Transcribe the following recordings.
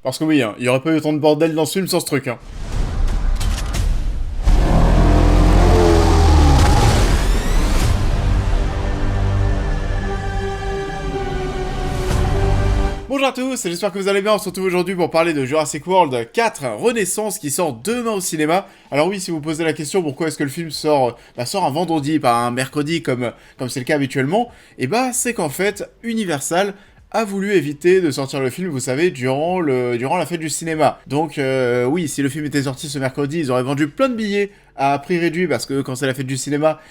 Parce que oui, hein, il y aurait pas eu autant de bordel dans ce film sans ce truc, hein. Bonjour à tous, j'espère que vous allez bien, on se retrouve aujourd'hui pour parler de Jurassic World 4 Renaissance qui sort demain au cinéma. Alors oui, si vous posez la question pourquoi est-ce que le film sort un vendredi, pas un mercredi comme c'est le cas habituellement, et c'est qu'en fait, Universal a voulu éviter de sortir le film, vous savez, durant la fête du cinéma. Donc oui, si le film était sorti ce mercredi, ils auraient vendu plein de billets à prix réduit parce que quand c'est la fête du cinéma,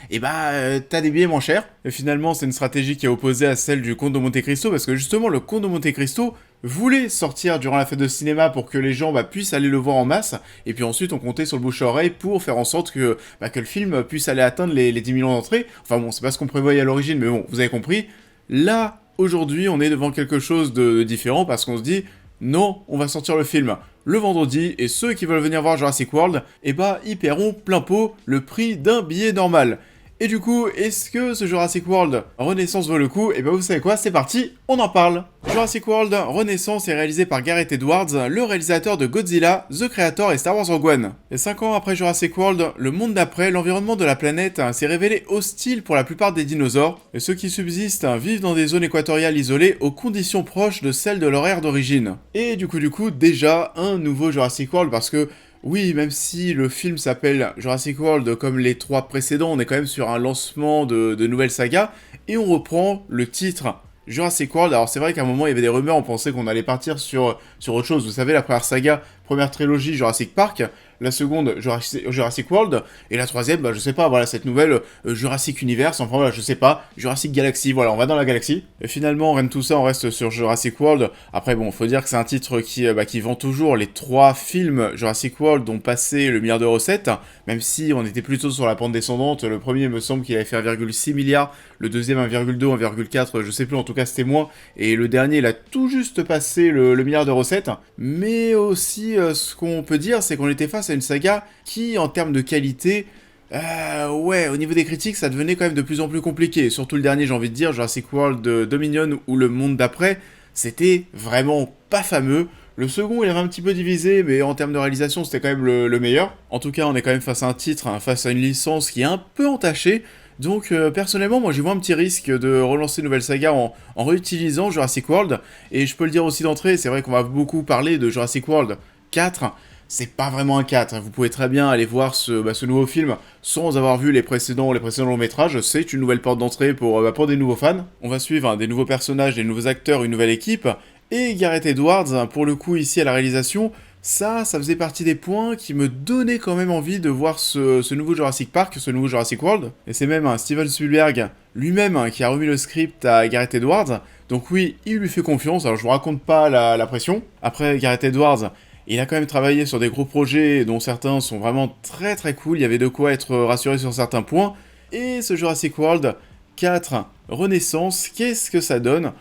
t'as des billets moins chers. Et finalement, c'est une stratégie qui est opposée à celle du Comte de Monte Cristo parce que justement, le Comte de Monte Cristo voulait sortir durant la fête de cinéma pour que les gens puissent aller le voir en masse, et puis ensuite on comptait sur le bouche à oreille pour faire en sorte que le film puisse aller atteindre les 10 millions d'entrées. Enfin bon, c'est pas ce qu'on prévoyait à l'origine, mais bon, vous avez compris. Là, aujourd'hui, on est devant quelque chose de différent parce qu'on se dit non, on va sortir le film le vendredi et ceux qui veulent venir voir Jurassic World, ils paieront plein pot le prix d'un billet normal. Et du coup, est-ce que ce Jurassic World Renaissance vaut le coup? Vous savez quoi, c'est parti, on en parle. Jurassic World Renaissance est réalisé par Gareth Edwards, le réalisateur de Godzilla, The Creator et Star Wars Rogue One. Et 5 ans après Jurassic World, le monde d'après, l'environnement de la planète s'est révélé hostile pour la plupart des dinosaures, et ceux qui subsistent vivent dans des zones équatoriales isolées aux conditions proches de celles de leur ère d'origine. Et du coup, déjà un nouveau Jurassic World parce que oui, même si le film s'appelle Jurassic World comme les 3 précédents, on est quand même sur un lancement de nouvelles sagas, et on reprend le titre Jurassic World. Alors c'est vrai qu'à un moment il y avait des rumeurs, on pensait qu'on allait partir sur autre chose. Vous savez, la première saga, première trilogie Jurassic Park, la seconde Jurassic World, et la troisième, je sais pas, voilà, cette nouvelle Jurassic Universe, enfin voilà, je sais pas, Jurassic Galaxy, voilà, on va dans la galaxie. Et finalement, rien de tout ça, on reste sur Jurassic World. Après bon, faut dire que c'est un titre qui vend toujours. Les 3 films Jurassic World ont passé le milliard de recettes, même si on était plutôt sur la pente descendante. Le premier me semble qu'il avait fait 1,6 milliard, le deuxième 1,2, 1,4, je sais plus, en tout cas c'était moins, et le dernier il a tout juste passé le milliard de recettes. Mais aussi, ce qu'on peut dire, c'est qu'on était face à une saga qui, en termes de qualité, au niveau des critiques, ça devenait quand même de plus en plus compliqué. Surtout le dernier, j'ai envie de dire, Jurassic World Dominion ou Le Monde d'après, c'était vraiment pas fameux. Le second, il avait un petit peu divisé, mais en termes de réalisation, c'était quand même le meilleur. En tout cas, on est quand même face à un titre, face à une licence qui est un peu entachée. Donc personnellement, moi j'y vois un petit risque de relancer une nouvelle saga en réutilisant Jurassic World. Et je peux le dire aussi d'entrée, c'est vrai qu'on va beaucoup parler de Jurassic World 4. C'est pas vraiment un 4, vous pouvez très bien aller voir ce nouveau film sans avoir vu les précédents longs métrages. C'est une nouvelle porte d'entrée pour des nouveaux fans. On va suivre des nouveaux personnages, des nouveaux acteurs, une nouvelle équipe. Et Gareth Edwards, pour le coup ici à la réalisation, ça faisait partie des points qui me donnaient quand même envie de voir ce nouveau Jurassic Park, ce nouveau Jurassic World. Et c'est même Steven Spielberg lui-même qui a remis le script à Gareth Edwards. Donc oui, il lui fait confiance, alors je vous raconte pas la pression. Après, Gareth Edwards, il a quand même travaillé sur des gros projets dont certains sont vraiment très très cool, il y avait de quoi être rassuré sur certains points. Et ce Jurassic World 4 Renaissance, qu'est-ce que ça donne?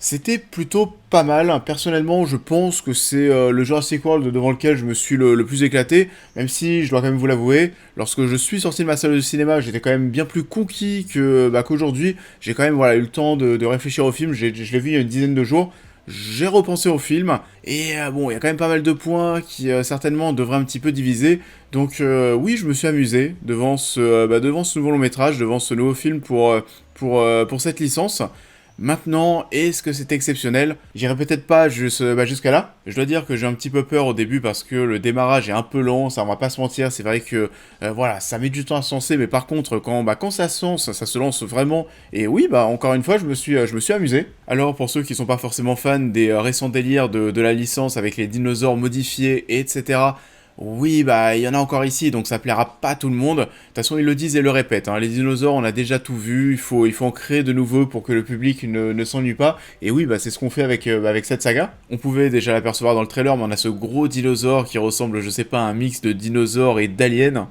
C'était plutôt pas mal. Personnellement, je pense que c'est le Jurassic World devant lequel je me suis le plus éclaté, même si, je dois quand même vous l'avouer, lorsque je suis sorti de ma salle de cinéma, j'étais quand même bien plus conquis qu'aujourd'hui. J'ai quand même eu le temps de réfléchir au film, je l'ai vu il y a une dizaine de jours. J'ai repensé au film, et il y a quand même pas mal de points qui certainement devraient un petit peu diviser. Donc oui, je me suis amusé devant ce nouveau long métrage, devant ce nouveau film pour cette licence. Maintenant, est-ce que c'est exceptionnel? J'irai peut-être pas jusqu'à là. Je dois dire que j'ai un petit peu peur au début parce que le démarrage est un peu lent, ça on va pas se mentir. C'est vrai que ça met du temps à se lancer, mais par contre quand ça se lance, ça se lance vraiment. Et oui, encore une fois, je me suis amusé. Alors pour ceux qui sont pas forcément fans des récents délires de la licence avec les dinosaures modifiés, etc. Oui, il y en a encore ici, donc ça plaira pas à tout le monde. De toute façon, ils le disent et le répètent, hein. Les dinosaures, on a déjà tout vu, il faut en créer de nouveaux pour que le public ne s'ennuie pas. Et oui, c'est ce qu'on fait avec cette saga. On pouvait déjà l'apercevoir dans le trailer, mais on a ce gros dinosaure qui ressemble, je sais pas, à un mix de dinosaures et d'aliens.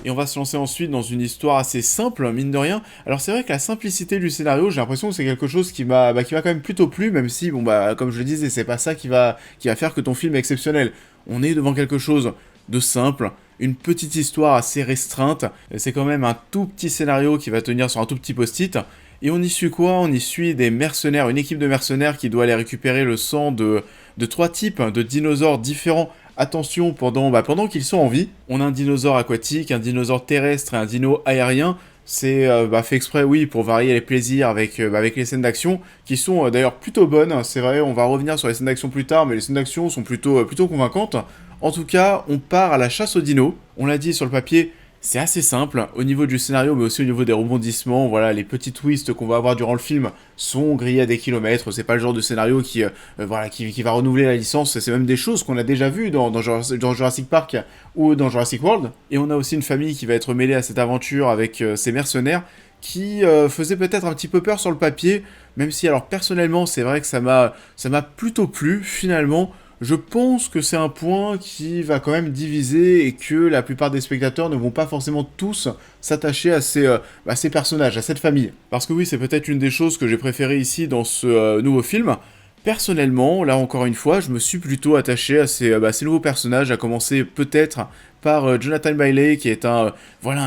Et on va se lancer ensuite dans une histoire assez simple, mine de rien. Alors c'est vrai que la simplicité du scénario, j'ai l'impression que c'est quelque chose qui m'a quand même plutôt plu, même si, comme je le disais, c'est pas ça qui va faire que ton film est exceptionnel. On est devant quelque chose de simple, une petite histoire assez restreinte, c'est quand même un tout petit scénario qui va tenir sur un tout petit post-it, Et on y suit quoi? On y suit des mercenaires, une équipe de mercenaires qui doit aller récupérer le sang de 3 types de dinosaures différents. Attention, pendant qu'ils sont en vie, on a un dinosaure aquatique, un dinosaure terrestre et un dino aérien. C'est fait exprès, oui, pour varier les plaisirs avec les scènes d'action, qui sont d'ailleurs plutôt bonnes. C'est vrai, on va revenir sur les scènes d'action plus tard, mais les scènes d'action sont plutôt convaincantes. En tout cas, on part à la chasse aux dinos. On l'a dit sur le papier, c'est assez simple au niveau du scénario, mais aussi au niveau des rebondissements. Voilà, les petits twists qu'on va avoir durant le film sont grillés à des kilomètres. C'est pas le genre de scénario qui va renouveler la licence. C'est même des choses qu'on a déjà vues dans Jurassic Park ou dans Jurassic World. Et on a aussi une famille qui va être mêlée à cette aventure avec ces mercenaires qui faisait peut-être un petit peu peur sur le papier, même si alors personnellement c'est vrai que ça m'a plutôt plu finalement. Je pense que c'est un point qui va quand même diviser et que la plupart des spectateurs ne vont pas forcément tous s'attacher à ces personnages, à cette famille. Parce que oui, c'est peut-être une des choses que j'ai préférées ici dans ce nouveau film. Personnellement, là encore une fois, je me suis plutôt attaché à ces nouveaux personnages, à commencer peut-être par Jonathan Bailey, qui est un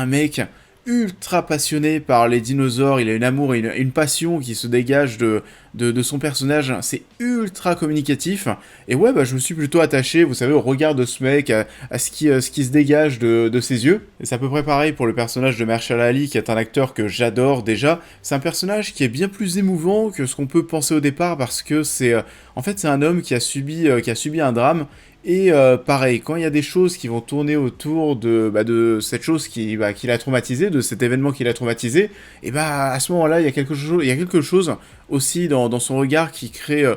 mec ultra passionné par les dinosaures, il a une amour et une passion qui se dégage de son personnage, c'est ultra communicatif, et ouais, je me suis plutôt attaché, vous savez, au regard de ce mec, à ce qui se dégage de ses yeux, et c'est à peu près pareil pour le personnage de Mahershala Ali, qui est un acteur que j'adore déjà, c'est un personnage qui est bien plus émouvant que ce qu'on peut penser au départ, parce que en fait, c'est un homme qui a subi un drame, et pareil, quand il y a des choses qui vont tourner autour de cette chose qui l'a traumatisé, de cet événement qui l'a traumatisé, et à ce moment-là, il y a quelque chose aussi dans son regard qui crée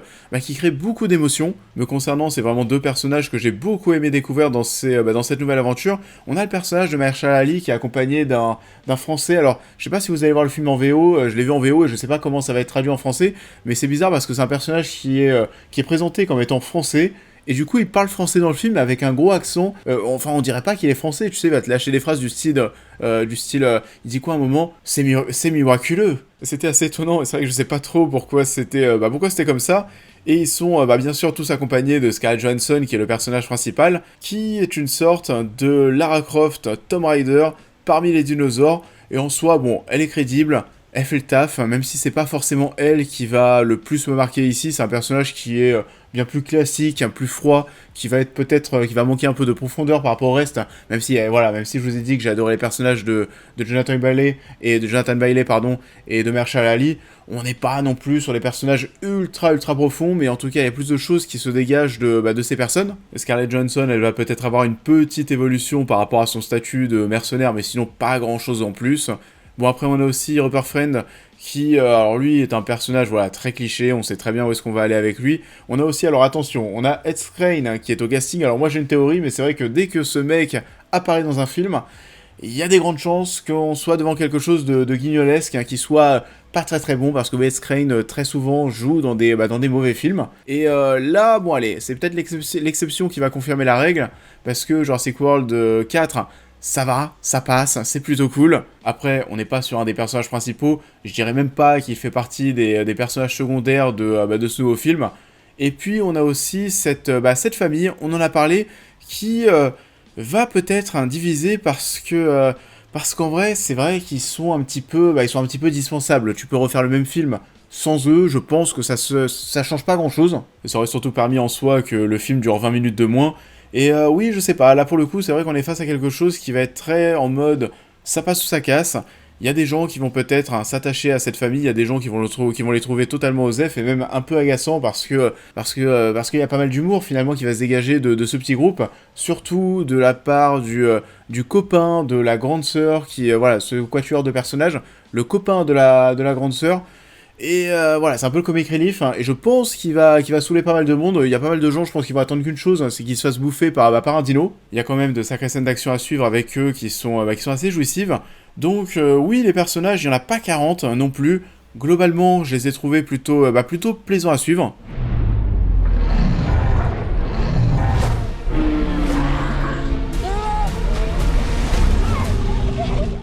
beaucoup d'émotions. Me concernant, c'est vraiment 2 personnages que j'ai beaucoup aimé découvrir dans cette nouvelle aventure. On a le personnage de Mahershala Ali qui est accompagné d'un Français. Alors, je sais pas si vous allez voir le film en VO, je l'ai vu en VO et je sais pas comment ça va être traduit en français, mais c'est bizarre parce que c'est un personnage qui est présenté comme étant français. Et du coup, il parle français dans le film avec un gros accent. On dirait pas qu'il est français, tu sais, il va te lâcher des phrases du style, il dit quoi à un moment? C'est miraculeux. C'était assez étonnant, et c'est vrai que je sais pas trop pourquoi c'était comme ça. Et ils sont bien sûr tous accompagnés de Scarlett Johansson, qui est le personnage principal, qui est une sorte de Lara Croft, Tomb Raider, parmi les dinosaures. Et en soi, bon, elle est crédible. Elle fait le taf, même si c'est pas forcément elle qui va le plus me marquer ici, c'est un personnage qui est bien plus classique, un plus froid, qui va être peut-être, qui va manquer un peu de profondeur par rapport au reste, même si je vous ai dit que j'ai adoré les personnages de Jonathan Bailey, et de Mahershala Ali, on n'est pas non plus sur des personnages ultra profonds, mais en tout cas il y a plus de choses qui se dégagent de ces personnes. Scarlett Johansson, elle va peut-être avoir une petite évolution par rapport à son statut de mercenaire, mais sinon pas grand chose en plus. Bon, après, on a aussi Rupert Friend, qui, alors lui, est un personnage, très cliché, on sait très bien où est-ce qu'on va aller avec lui. On a aussi, alors attention, on a Ed Skrein, qui est au casting. Alors moi, j'ai une théorie, mais c'est vrai que dès que ce mec apparaît dans un film, il y a des grandes chances qu'on soit devant quelque chose de guignolesque, qui soit pas très bon, parce que Ed Skrein, très souvent, joue dans des mauvais films. Et là, bon, allez, c'est peut-être l'exception qui va confirmer la règle, parce que Jurassic World 4... ça va, ça passe, c'est plutôt cool. Après, on n'est pas sur un des personnages principaux, je dirais même pas qu'il fait partie des personnages secondaires de ce nouveau film. Et puis, on a aussi cette famille, on en a parlé, qui va peut-être diviser parce qu'en vrai, c'est vrai qu'ils sont un petit peu dispensables. Tu peux refaire le même film sans eux, je pense que ça change pas grand-chose. Ça aurait surtout permis en soi que le film dure 20 minutes de moins. Et oui, je sais pas, là pour le coup, c'est vrai qu'on est face à quelque chose qui va être très en mode ça passe ou ça casse. Il y a des gens qui vont peut-être s'attacher à cette famille, il y a des gens qui vont les trouver totalement osef et même un peu agaçants parce qu'il y a pas mal d'humour finalement qui va se dégager de ce petit groupe, surtout de la part du copain de la grande sœur qui ce quatuor de personnages, le copain de la grande sœur. Et c'est un peu le comic relief, et je pense qu'il va saouler pas mal de monde. Il y a pas mal de gens, je pense, qui vont attendre qu'une chose, c'est qu'ils se fassent bouffer par un dino. Il y a quand même de sacrées scènes d'action à suivre avec eux qui sont assez jouissives. Donc oui, les personnages, il n'y en a pas 40 non plus. Globalement, je les ai trouvés plutôt plaisants à suivre.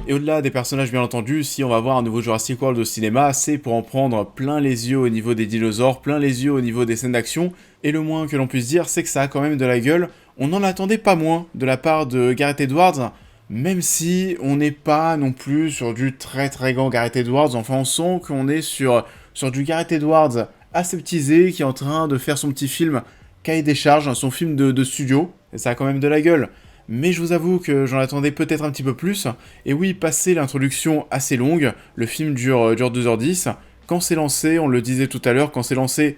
Et au-delà des personnages bien entendu, si on va voir un nouveau Jurassic World au cinéma, c'est pour en prendre plein les yeux au niveau des dinosaures, plein les yeux au niveau des scènes d'action, et le moins que l'on puisse dire, c'est que ça a quand même de la gueule. On n'en attendait pas moins de la part de Gareth Edwards, même si on n'est pas non plus sur du très très grand Gareth Edwards, enfin on sent qu'on est sur du Gareth Edwards aseptisé qui est en train de faire son petit film cahier des charges, son film de studio, et ça a quand même de la gueule. Mais je vous avoue que j'en attendais peut-être un petit peu plus, et oui, passé l'introduction assez longue, le film dure 2h10, quand c'est lancé, on le disait tout à l'heure, quand c'est lancé,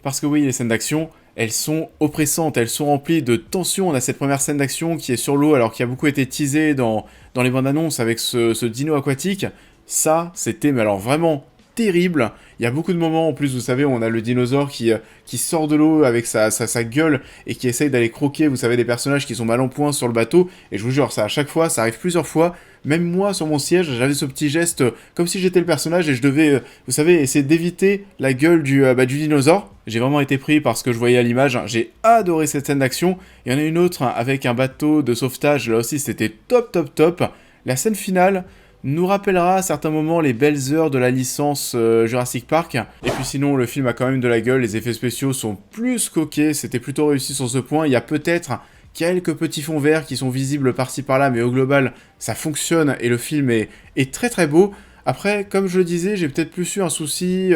parce que oui, les scènes d'action, elles sont oppressantes, elles sont remplies de tension. On a cette première scène d'action qui est sur l'eau, alors qui a beaucoup été teasée dans les bandes annonces avec ce dino aquatique. Ça, c'était, mais alors vraiment terrible. Il y a beaucoup de moments, en plus, vous savez, où on a le dinosaure qui sort de l'eau avec sa gueule et qui essaye d'aller croquer, vous savez, des personnages qui sont mal en point sur le bateau. Et je vous jure, ça à chaque fois, ça arrive plusieurs fois. Même moi, sur mon siège, j'avais ce petit geste comme si j'étais le personnage et je devais, vous savez, essayer d'éviter la gueule du dinosaure. J'ai vraiment été pris par ce que je voyais à l'image. J'ai adoré cette scène d'action. Il y en a une autre avec un bateau de sauvetage. Là aussi, c'était top, top, top. La scène finale nous rappellera à certains moments les belles heures de la licence Jurassic Park. Et puis sinon, le film a quand même de la gueule. Les effets spéciaux sont plus qu'ok. C'était plutôt réussi sur ce point. Il y a peut-être quelques petits fonds verts qui sont visibles par-ci par-là, mais au global, ça fonctionne et le film est très très beau. Après, comme je le disais, j'ai peut-être plus eu un souci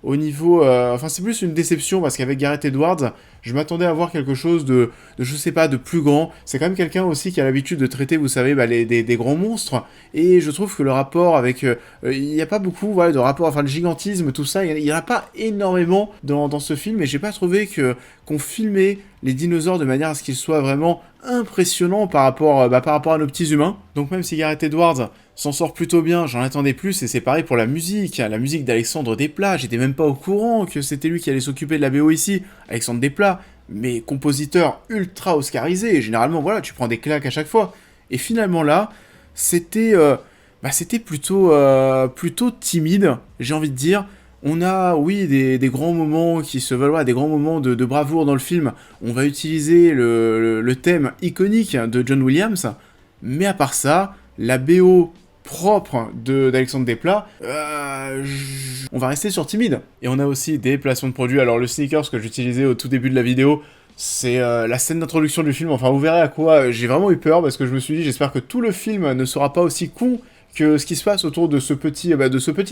au niveau... enfin, c'est plus une déception, parce qu'avec Gareth Edwards, je m'attendais à voir quelque chose je sais pas, de plus grand. C'est quand même quelqu'un aussi qui a l'habitude de traiter, vous savez, des grands monstres, et je trouve que le rapport avec... il n'y a pas beaucoup, voilà, de rapport, enfin, le gigantisme, tout ça, il n'y en a pas énormément dans ce film, et j'ai pas trouvé qu'on filmait les dinosaures de manière à ce qu'ils soient vraiment impressionnants par rapport à nos petits humains. Donc même si Gareth Edwards s'en sort plutôt bien, j'en attendais plus, et c'est pareil pour la musique d'Alexandre Desplat, j'étais même pas au courant que c'était lui qui allait s'occuper de la BO ici, Alexandre Desplat, mais compositeur ultra oscarisé, et généralement voilà, tu prends des claques à chaque fois, et finalement là, c'était plutôt timide, j'ai envie de dire. On a, oui, des grands moments qui se veulent, voilà, des grands moments de bravoure dans le film. On va utiliser le thème iconique de John Williams, mais à part ça, la BO propre d'Alexandre Desplat, on va rester sur timide. Et on a aussi des placements de produits. Alors le sneakers que j'utilisais au tout début de la vidéo, c'est la scène d'introduction du film. Enfin, vous verrez à quoi j'ai vraiment eu peur, parce que je me suis dit, j'espère que tout le film ne sera pas aussi con que ce qui se passe autour de ce petit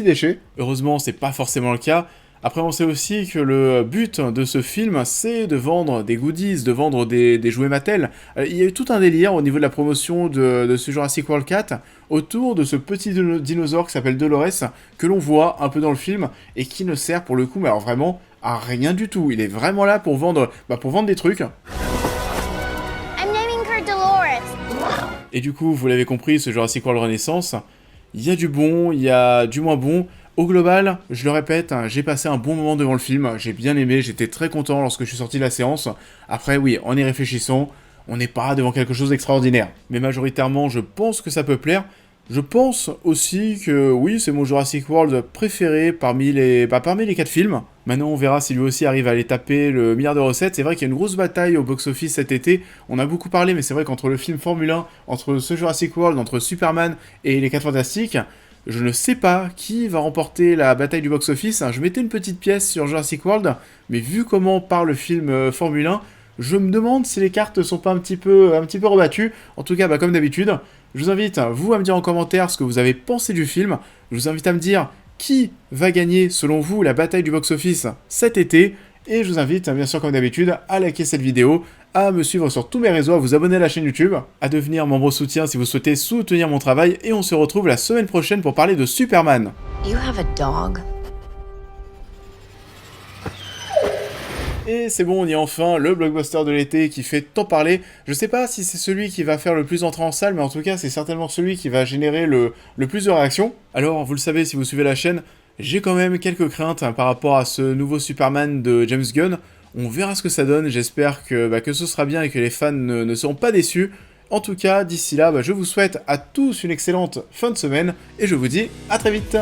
déchet. Heureusement, c'est pas forcément le cas. Après, on sait aussi que le but de ce film, c'est de vendre des goodies, de vendre des jouets Mattel. Il y a eu tout un délire au niveau de la promotion de ce Jurassic World 4 autour de ce petit dinosaure qui s'appelle Dolores, que l'on voit un peu dans le film, et qui ne sert pour le coup, mais alors vraiment, à rien du tout. Il est vraiment là pour vendre des trucs. I'm naming her Dolores. Et du coup, vous l'avez compris, ce Jurassic World Renaissance, il y a du bon, il y a du moins bon. Au global, je le répète, j'ai passé un bon moment devant le film, j'ai bien aimé, j'étais très content lorsque je suis sorti de la séance. Après oui, en y réfléchissant, on n'est pas devant quelque chose d'extraordinaire. Mais majoritairement, je pense que ça peut plaire. Je pense aussi que oui, c'est mon Jurassic World préféré parmi les 4 films. Maintenant, on verra si lui aussi arrive à aller taper le milliard de recettes. C'est vrai qu'il y a une grosse bataille au box-office cet été. On a beaucoup parlé, mais c'est vrai qu'entre le film Formule 1, entre ce Jurassic World, entre Superman et les 4 Fantastiques, je ne sais pas qui va remporter la bataille du box-office. Je mettais une petite pièce sur Jurassic World, mais vu comment part le film Formule 1, je me demande si les cartes sont pas un petit peu rebattues. En tout cas, comme d'habitude, je vous invite, vous, à me dire en commentaire ce que vous avez pensé du film. Je vous invite à me dire qui va gagner, selon vous, la bataille du box-office cet été. Et je vous invite, bien sûr, comme d'habitude, à liker cette vidéo, à me suivre sur tous mes réseaux, à vous abonner à la chaîne YouTube, à devenir membre soutien si vous souhaitez soutenir mon travail. Et on se retrouve la semaine prochaine pour parler de Superman. You have a dog? Et c'est bon, on y est enfin, le blockbuster de l'été qui fait tant parler. Je sais pas si c'est celui qui va faire le plus entrer en salle, mais en tout cas, c'est certainement celui qui va générer le plus de réactions. Alors, vous le savez si vous suivez la chaîne, j'ai quand même quelques craintes par rapport à ce nouveau Superman de James Gunn. On verra ce que ça donne, j'espère que ce sera bien et que les fans ne seront pas déçus. En tout cas, d'ici là, je vous souhaite à tous une excellente fin de semaine, et je vous dis à très vite.